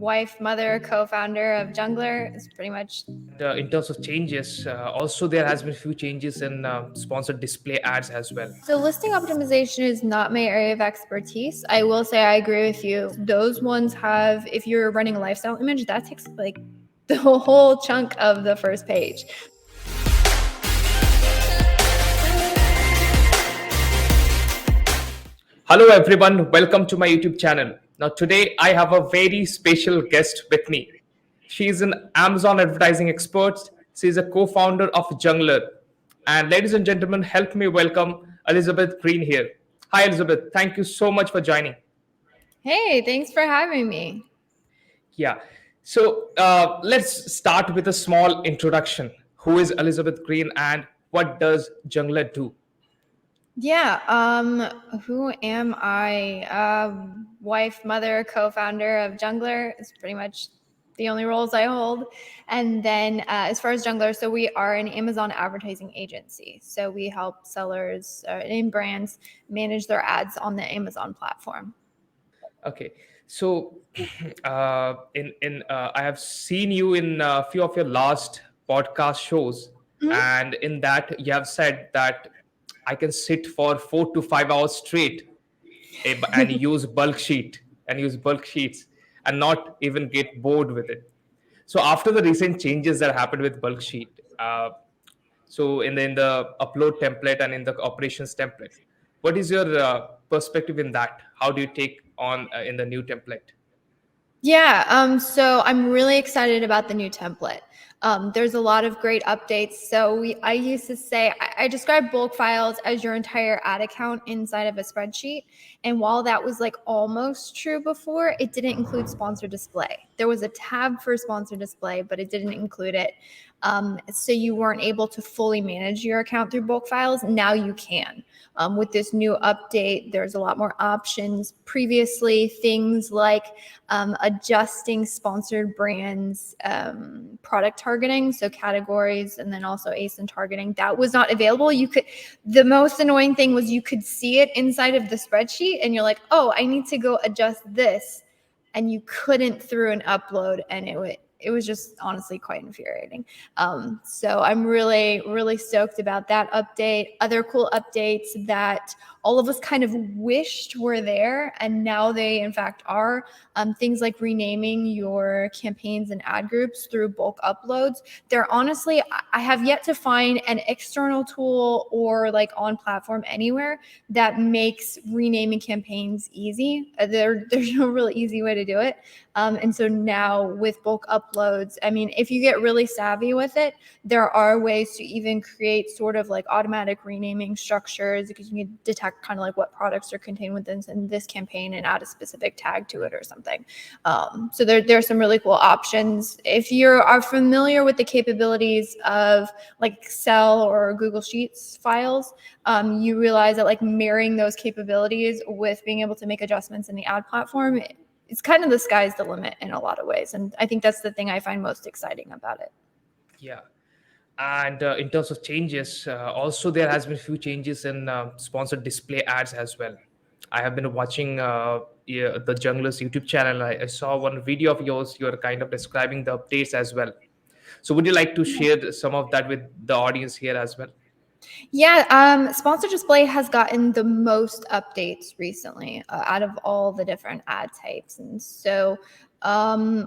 wife, mother, co-founder of Jungler. It's pretty much. In terms of changes, also there has been few changes in sponsored display ads as well. So listing optimization is not my area of expertise. I will say I agree with you. Those ones have, if you're running a lifestyle image, that takes like the whole chunk of the first page. Hello everyone, welcome to my YouTube channel. Now today I have a very special guest with me. She is an Amazon advertising expert. She is a co-founder of Jungler. And ladies and gentlemen, help me welcome Elizabeth Greene here. Hi Elizabeth, thank you so much for joining. Hey, thanks for having me. Yeah, so let's start with a small introduction. Who is Elizabeth Greene and what does Jungler do? Yeah, who am I? Wife, mother, co-founder of Jungler is pretty much the only roles I hold. And then as far as Jungler, so we are an Amazon advertising agency. So we help sellers and brands manage their ads on the Amazon platform. Okay, so I have seen you in a few of your last podcast shows, and in that you have said that I can sit for 4 to 5 hours straight and use bulk sheets and not even get bored with it. So after the recent changes that happened with bulk sheet, so in the upload template and in the operations template, what is your perspective in that? How do you take on in the new template? Yeah, so I'm really excited about the new template. There's a lot of great updates. So I used to say, I describe bulk files as your entire ad account inside of a spreadsheet. And while that was like almost true before, it didn't include sponsor display. There was a tab for sponsor display, but it didn't include it. So you weren't able to fully manage your account through bulk files. Now you can. With this new update, there's a lot more options. Previously, things like adjusting sponsored brands product targeting, so categories, and then also ASIN targeting, that was not available. The most annoying thing was you could see it inside of the spreadsheet and you're like, oh, I need to go adjust this, and you couldn't through an upload, and it was just honestly quite infuriating. So I'm really, really stoked about that update. Other cool updates that all of us kind of wished were there, and now they in fact are. Things like renaming your campaigns and ad groups through bulk uploads. They're honestly, I have yet to find an external tool or like on platform anywhere that makes renaming campaigns easy. There's no really easy way to do it. And so now with bulk uploads, I mean, if you get really savvy with it, there are ways to even create sort of like automatic renaming structures, because you can detect kind of like what products are contained within this campaign and add a specific tag to it or something. So there are some really cool options. If you are familiar with the capabilities of like Excel or Google Sheets files, you realize that like marrying those capabilities with being able to make adjustments in the ad platform, it's kind of the sky's the limit in a lot of ways. And I think that's the thing I find most exciting about it. Yeah. And in terms of changes, also there has been few changes in sponsored display ads as well. I have been watching the Jungler's YouTube channel. I saw one video of yours. You are kind of describing the updates as well. So would you like to share some of that with the audience here as well? Yeah, sponsor display has gotten the most updates recently out of all the different ad types. And so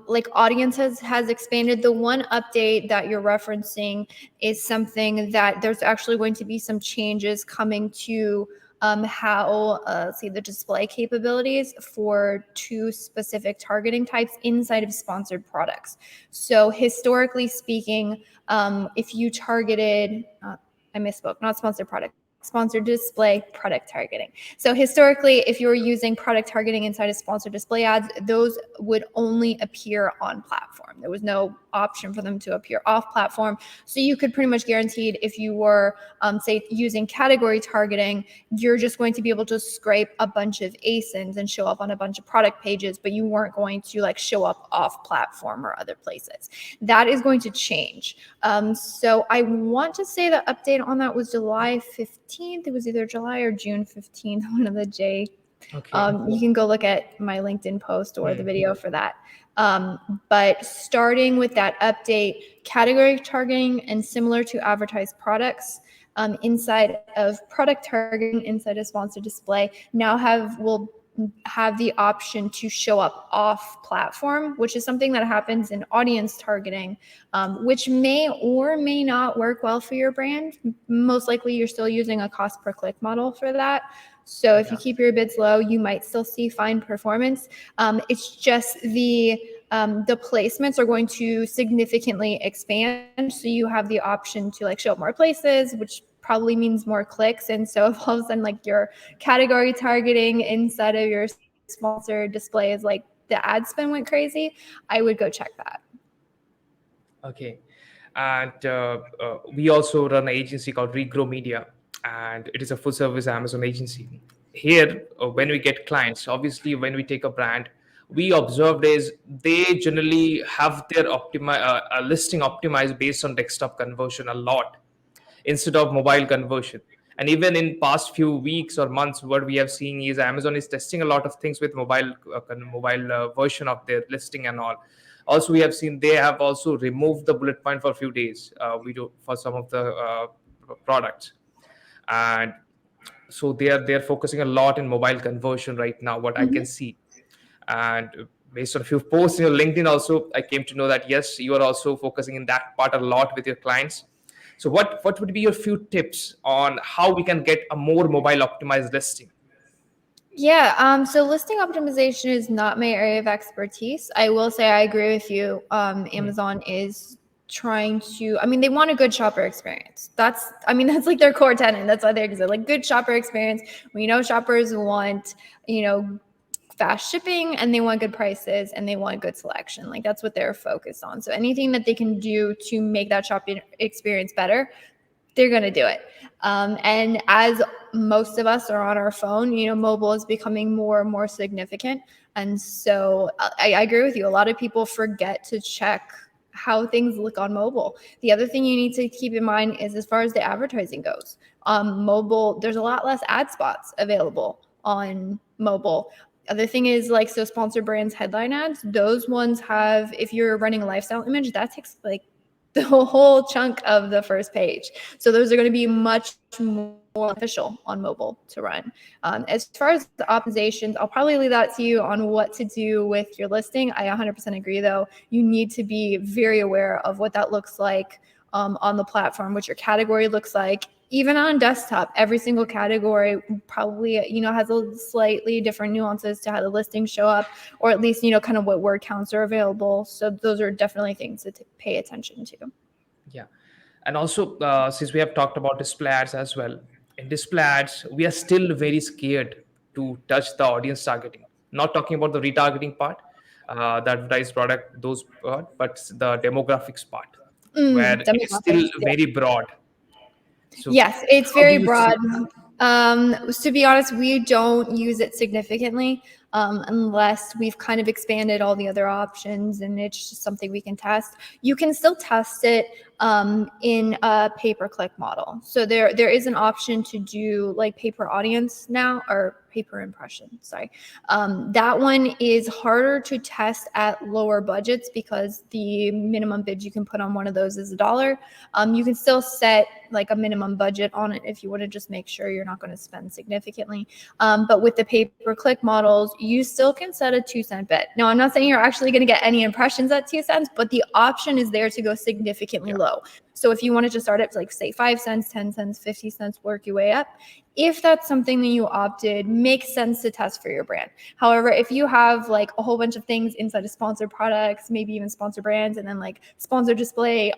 like audiences has expanded. The one update that you're referencing is something that there's actually going to be some changes coming to how the display capabilities for two specific targeting types inside of sponsored products. So historically speaking, if you targeted I misspoke, not sponsored product, sponsored display product targeting. So historically, if you were using product targeting inside of sponsored display ads, those would only appear on platform. There was no option for them to appear off platform. So you could pretty much guaranteed if you were, say, using category targeting, you're just going to be able to scrape a bunch of ASINs and show up on a bunch of product pages, but you weren't going to like show up off platform or other places. That is going to change. So I want to say the update on that was July 15th. It was either July or June 15th, one of the J Okay. You can go look at my LinkedIn post or the video for that. But starting with that update, category targeting and similar to advertised products, inside of product targeting, inside of sponsored display, now will have the option to show up off platform, which is something that happens in audience targeting, which may or may not work well for your brand. Most likely you're still using a cost per click model for that. So if you keep your bids low, you might still see fine performance. It's just the placements are going to significantly expand. So you have the option to like show up more places, which probably means more clicks. And so if all of a sudden like your category targeting inside of your sponsored display is like the ad spend went crazy, I would go check that. Okay. And we also run an agency called Regrow Media, and it is a full service Amazon agency. Here, when we get clients, obviously, when we take a brand, we observed is they generally have their listing optimized based on desktop conversion a lot instead of mobile conversion. And even in past few weeks or months, what we have seen is Amazon is testing a lot of things with mobile version of their listing and all. Also, we have seen they have also removed the bullet point for a few days. We do for some of the products, and so they are focusing a lot in mobile conversion right now. What I can see, and based on a few posts in your LinkedIn, also I came to know that yes, you are also focusing in that part a lot with your clients. So what would be your few tips on how we can get a more mobile optimized listing? Yeah, so listing optimization is not my area of expertise. I will say I agree with you. Amazon is trying to, I mean, they want a good shopper experience. That's like their core tenet. That's why they exist. Like good shopper experience. We know shoppers want, fast shipping and they want good prices and they want good selection. Like that's what they're focused on. So anything that they can do to make that shopping experience better, they're going to do it. And as most of us are on our phone, mobile is becoming more and more significant. And so I agree with you. A lot of people forget to check how things look on mobile. The other thing you need to keep in mind is as far as the advertising goes, mobile, there's a lot less ad spots available on mobile. Other thing is like, so sponsored brands headline ads, those ones have, if you're running a lifestyle image, that takes like the whole chunk of the first page. So those are going to be much more official on mobile to run. As far as the optimizations, I'll probably leave that to you on what to do with your listing. I 100% agree, though. You need to be very aware of what that looks like on the platform, what your category looks like. Even on desktop, every single category probably, has a slightly different nuances to how the listings show up, or at least, kind of what word counts are available. So those are definitely things to pay attention to. Yeah. And also, since we have talked about display ads as well, in display ads, we are still very scared to touch the audience targeting. Not talking about the retargeting part, the advertised product, those part, but the demographics part, where it is still Demographics, yeah. very broad. So, Yes, it's how do very you see? broad. To be honest, we don't use it significantly unless we've kind of expanded all the other options and it's just something we can test. You can still test it in a pay-per-click model. So there is an option to do like pay-per audience now, or pay-per impression, sorry. That one is harder to test at lower budgets because the minimum bid you can put on one of those is $1. You can still set like a minimum budget on it if you want to just make sure you're not going to spend significantly. But with the pay-per-click models, you still can set a 2-cent bet. Now, I'm not saying you're actually going to get any impressions at 2 cents, but the option is there to go significantly low. So if you wanted to start at like say 5 cents, 10 cents, 50 cents, work your way up, if that's something that you opted, makes sense to test for your brand. However, if you have like a whole bunch of things inside of sponsored products, maybe even sponsored brands, and then like sponsored display,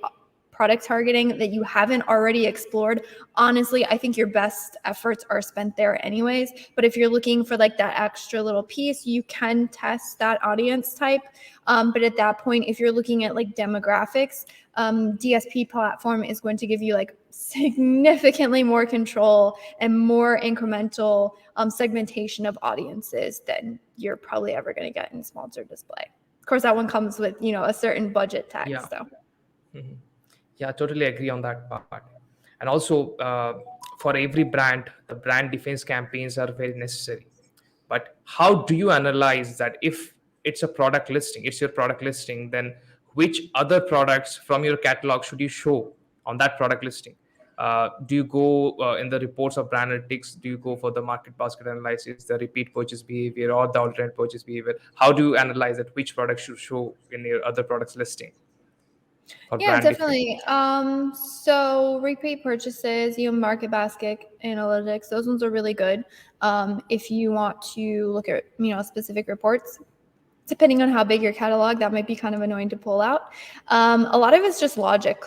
product targeting that you haven't already explored, honestly, I think your best efforts are spent there anyways. But if you're looking for like that extra little piece, you can test that audience type. But at that point, if you're looking at like demographics, DSP platform is going to give you like significantly more control and more incremental segmentation of audiences than you're probably ever going to get in sponsored display. Of course, that one comes with, a certain budget tag. Yeah. So. Mm-hmm. Yeah, I totally agree on that part. And also, for every brand, the brand defense campaigns are very necessary. But how do you analyze that if it's a product listing, it's your product listing, then which other products from your catalog should you show on that product listing? Do you go in the reports of brand analytics? Do you go for the market basket analysis, the repeat purchase behavior, or the alternate purchase behavior? How do you analyze that which product should show in your other products listing for Yeah, brand different? definitely. So repeat purchases, market basket analytics, those ones are really good. If you want to look at, specific reports, depending on how big your catalog, that might be kind of annoying to pull out. A lot of it's just logic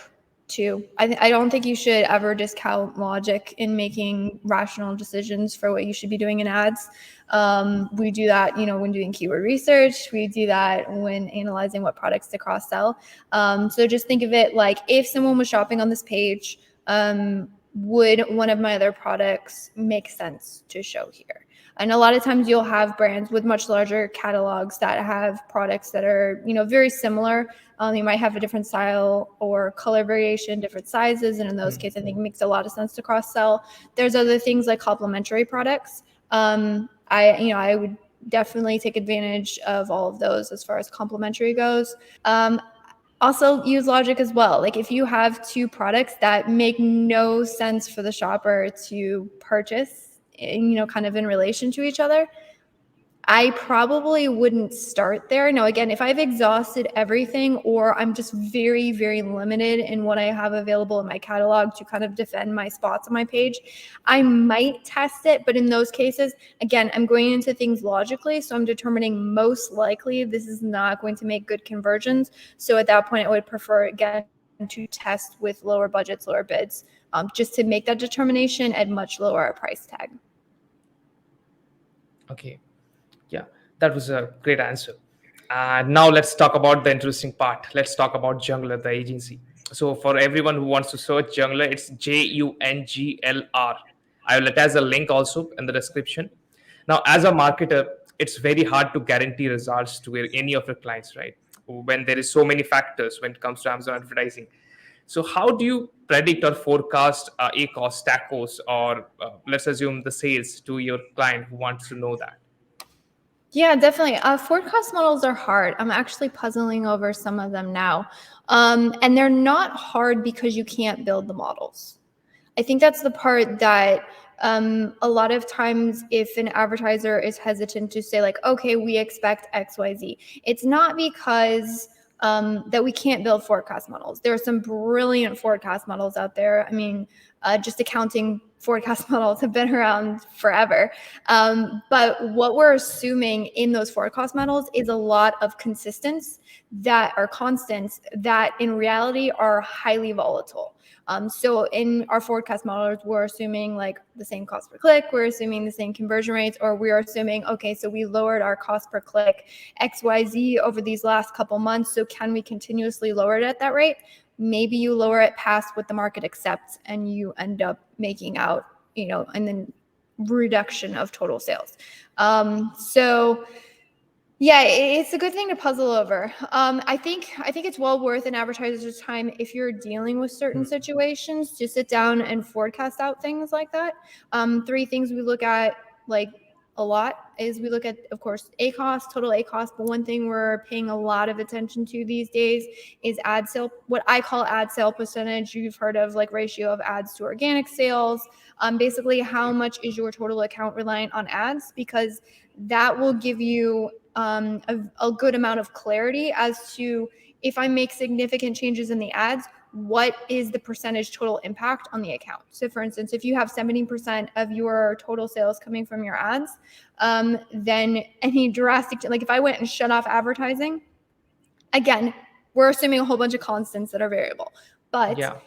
too. I don't think you should ever discount logic in making rational decisions for what you should be doing in ads. We do that, when doing keyword research. We do that when analyzing what products to cross sell. So just think of it like if someone was shopping on this page, would one of my other products make sense to show here? And a lot of times you'll have brands with much larger catalogs that have products that are, very similar. You might have a different style or color variation, different sizes. And in those cases, I think it makes a lot of sense to cross sell. There's other things like complementary products. I would definitely take advantage of all of those as far as complementary goes. Also use logic as well. Like if you have two products that make no sense for the shopper to purchase, kind of in relation to each other, I probably wouldn't start there. Now, again, if I've exhausted everything or I'm just very, very limited in what I have available in my catalog to kind of defend my spots on my page, I might test it. But in those cases, again, I'm going into things logically. So I'm determining most likely this is not going to make good conversions. So at that point, I would prefer, again, to test with lower budgets, lower bids, just to make that determination at much lower price tag. Okay. Yeah, that was a great answer. And now let's talk about the interesting part. Let's talk about Jungler, the agency. So for everyone who wants to search Jungler, it's JUNGLR. I will attach a link also in the description. Now, as a marketer, it's very hard to guarantee results to any of your clients, right? When there is so many factors when it comes to Amazon advertising. So how do you predict or forecast ACOS, TACOS, or let's assume the sales to your client who wants to know that? Yeah, definitely. Forecast models are hard. I'm actually puzzling over some of them now. And they're not hard because you can't build the models. I think that's the part that a lot of times if an advertiser is hesitant to say like, okay, we expect XYZ, it's not because that we can't build forecast models. There are some brilliant forecast models out there. I mean, just accounting forecast models have been around forever. But what we're assuming in those forecast models is a lot of constants that in reality are highly volatile. So in our forecast models, we're assuming like the same cost per click, we're assuming the same conversion rates, or we're assuming, okay, so we lowered our cost per click XYZ over these last couple months. So can we continuously lower it at that rate? Maybe you lower it past what the market accepts and you end up making out, and then reduction of total sales. So yeah, it's a good thing to puzzle over. I think it's well worth an advertiser's time if you're dealing with certain situations to sit down and forecast out things like that. Three things we look at like a lot is we look at, of course, ACOS, total ACOS, but one thing we're paying a lot of attention to these days is ad sale, what I call ad sale percentage. You've heard of like ratio of ads to organic sales. Basically, how much is your total account reliant on ads? Because that will give you a good amount of clarity as to if I make significant changes in the ads, what is the percentage total impact on the account? So for instance, if you have 70% of your total sales coming from your ads, then any drastic, like if I went and shut off advertising, again, we're assuming a whole bunch of constants that are variable. But Yeah.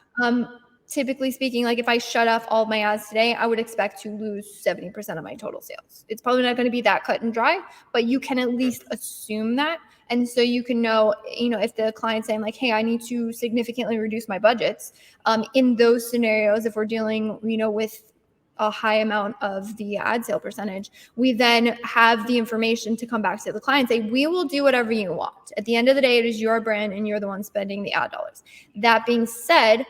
Typically speaking, like if I shut off all of my ads today, I would expect to lose 70% of my total sales. It's probably not going to be that cut and dry, but you can at least assume that. And so you can know, if the client's saying like, hey, I need to significantly reduce my budgets, in those scenarios, if we're dealing, with a high amount of the ad sale percentage, we then have the information to come back to the client and say, we will do whatever you want. At the end of the day, it is your brand and you're the one spending the ad dollars. That being said,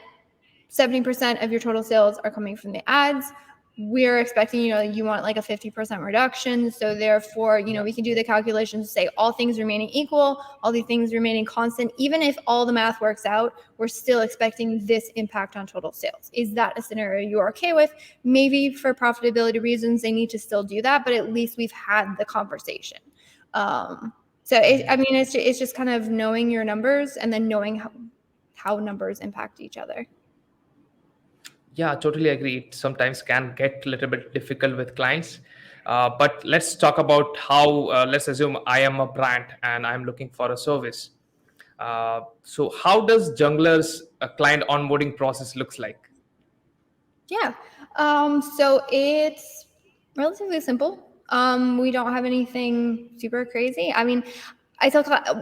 70% of your total sales are coming from the ads. we're expecting, you want like a 50% reduction. So therefore, we can do the calculations to say all things remaining equal, all the things remaining constant. Even if all the math works out, we're still expecting this impact on total sales. Is that a scenario you're okay with? Maybe for profitability reasons, they need to still do that, but at least we've had the conversation. It's just kind of knowing your numbers and then knowing how numbers impact each other. Yeah, totally agree. It sometimes can get a little bit difficult with clients. But let's talk about how, let's assume I am a brand and I'm looking for a service. So how does Jungler's client onboarding process looks like? Yeah. So it's relatively simple. We don't have anything super crazy. I mean,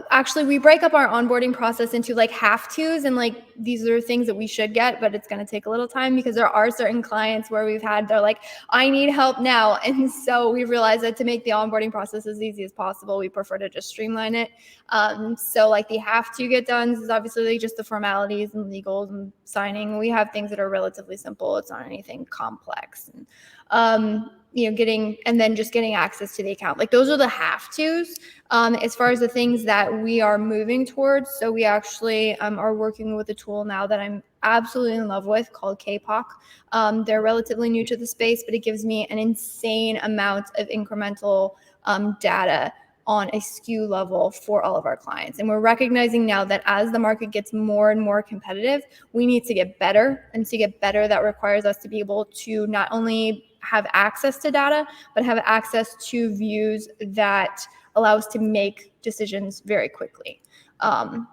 actually we break up our onboarding process into like have tos, and like these are things that we should get, but it's going to take a little time because there are certain clients where they're like, I need help now. And so we realized that to make the onboarding process as easy as possible, we prefer to just streamline it. So like the have to get done is obviously like just the formalities and legals and signing. We have things that are relatively simple. It's not anything complex. And, getting access to the account. Like those are the have tos. As far as the things that we are moving towards. So we actually are working with a tool now that I'm absolutely in love with called KPOC. They're relatively new to the space, but it gives me an insane amount of incremental data on a SKU level for all of our clients. And we're recognizing now that as the market gets more and more competitive, we need to get better. And to get better, that requires us to be able to not only have access to data, but have access to views that allow us to make decisions very quickly.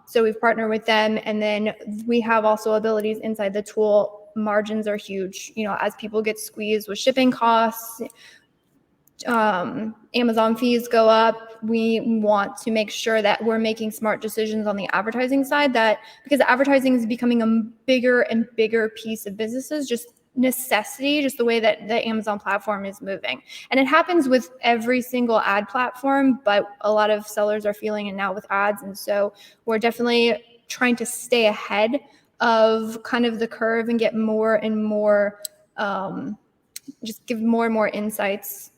So we've partnered with them, and then we have also abilities inside the tool. Margins are huge. As people get squeezed with shipping costs, Amazon fees go up. We want to make sure that we're making smart decisions on the advertising side, because advertising is becoming a bigger and bigger piece of businesses, just necessity, just the way that the Amazon platform is moving. And it happens with every single ad platform, but a lot of sellers are feeling it now with ads. And so we're definitely trying to stay ahead of kind of the curve and get more and more, just give more and more insights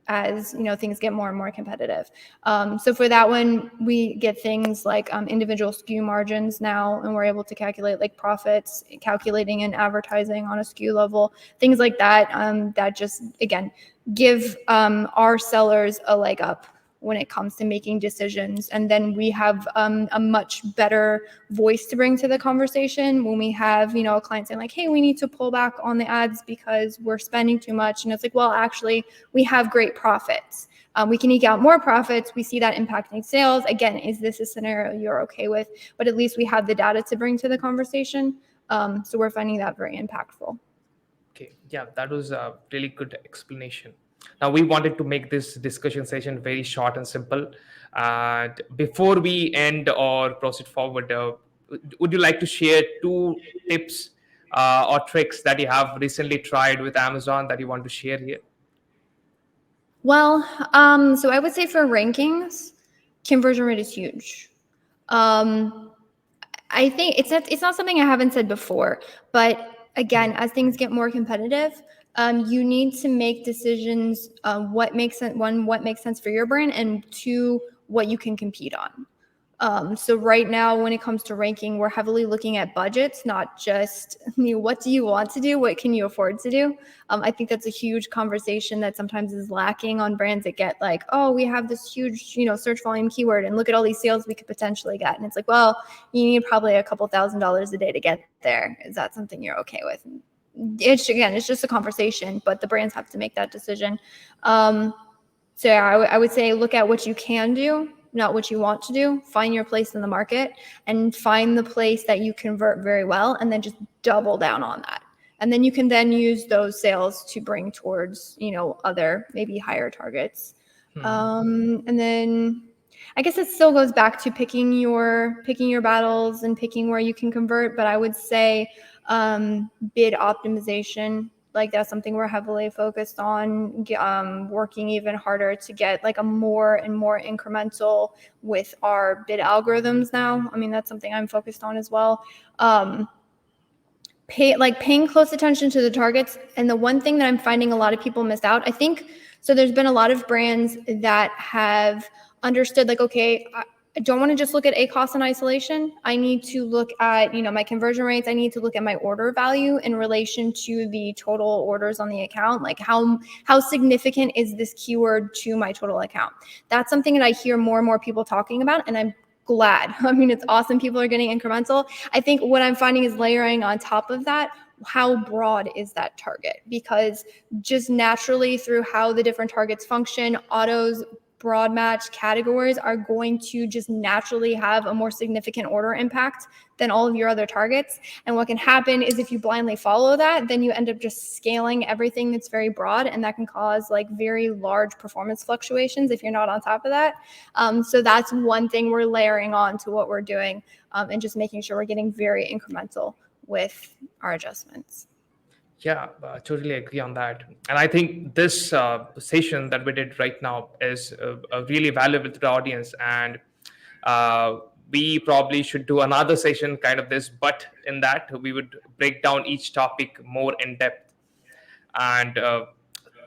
as things get more and more competitive. So for that one, we get things like individual SKU margins now, and we're able to calculate like profits, calculating and advertising on a SKU level, things like that. That just again give our sellers a leg up when it comes to making decisions. And then we have a much better voice to bring to the conversation when we have, a client saying like, hey, we need to pull back on the ads because we're spending too much. And it's like, well, actually, we have great profits. We can eke out more profits. We see that impacting sales. Again, is this a scenario you're okay with? But at least we have the data to bring to the conversation. So we're finding that very impactful. Okay, yeah, that was a really good explanation. Now, we wanted to make this discussion session very short and simple. And before we end or proceed forward, would you like to share 2 tips or tricks that you have recently tried with Amazon that you want to share here? Well, so I would say for rankings, conversion rate is huge. I think it's not something I haven't said before, but again, as things get more competitive, you need to make decisions. What makes sense? One, what makes sense for your brand, and two, what you can compete on. So right now, when it comes to ranking, we're heavily looking at budgets, not just what do you want to do, what can you afford to do. I think that's a huge conversation that sometimes is lacking on brands that get like, oh, we have this huge, search volume keyword, and look at all these sales we could potentially get. And it's like, well, you need probably a couple $1,000s a day to get there. Is that something you're okay with? It's just a conversation, but the brands have to make that decision. So yeah, I would say look at what you can do, not what you want to do. Find your place in the market and find the place that you convert very well, and then just double down on that. And then you can then use those sales to bring towards, other maybe higher targets. And then I guess it still goes back to picking your battles and picking where you can convert. But I would say bid optimization. Like that's something we're heavily focused on, working even harder to get like a more and more incremental with our bid algorithms now. I mean, that's something I'm focused on as well. paying close attention to the targets. And the one thing that I'm finding a lot of people miss out, I think, so there's been a lot of brands that have understood like, okay, I don't want to just look at ACOS in isolation. I need to look at, my conversion rates. I need to look at my order value in relation to the total orders on the account. Like how significant is this keyword to my total account? That's something that I hear more and more people talking about, and I'm glad. I mean, it's awesome. People are getting incremental. I think what I'm finding is layering on top of that, how broad is that target? Because just naturally through how the different targets function, autos, broad match categories are going to just naturally have a more significant order impact than all of your other targets. And what can happen is if you blindly follow that, then you end up just scaling everything that's very broad, and that can cause like very large performance fluctuations if you're not on top of that. So that's one thing we're layering on to what we're doing, and just making sure we're getting very incremental with our adjustments. Yeah, totally agree on that. And I think this session that we did right now is really valuable to the audience. And we probably should do another session kind of this, but in that we would break down each topic more in depth. And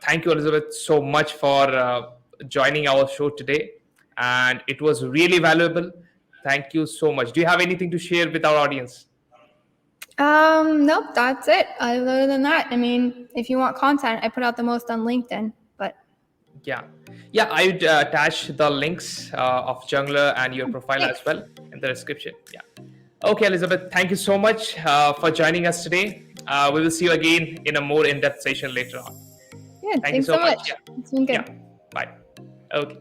thank you, Elizabeth, so much for joining our show today. And it was really valuable. Thank you so much. Do you have anything to share with our audience? Nope, that's it. Other than that, I mean, if you want content, I put out the most on LinkedIn, but yeah, I would attach the links of Jungler and your profile thanks. as well in the description. Yeah. Okay, Elizabeth, thank you so much for joining us today. We will see you again in a more in-depth session later on. Yeah, Thank you thanks so much. Yeah. It's been good. Yeah. Bye. Okay.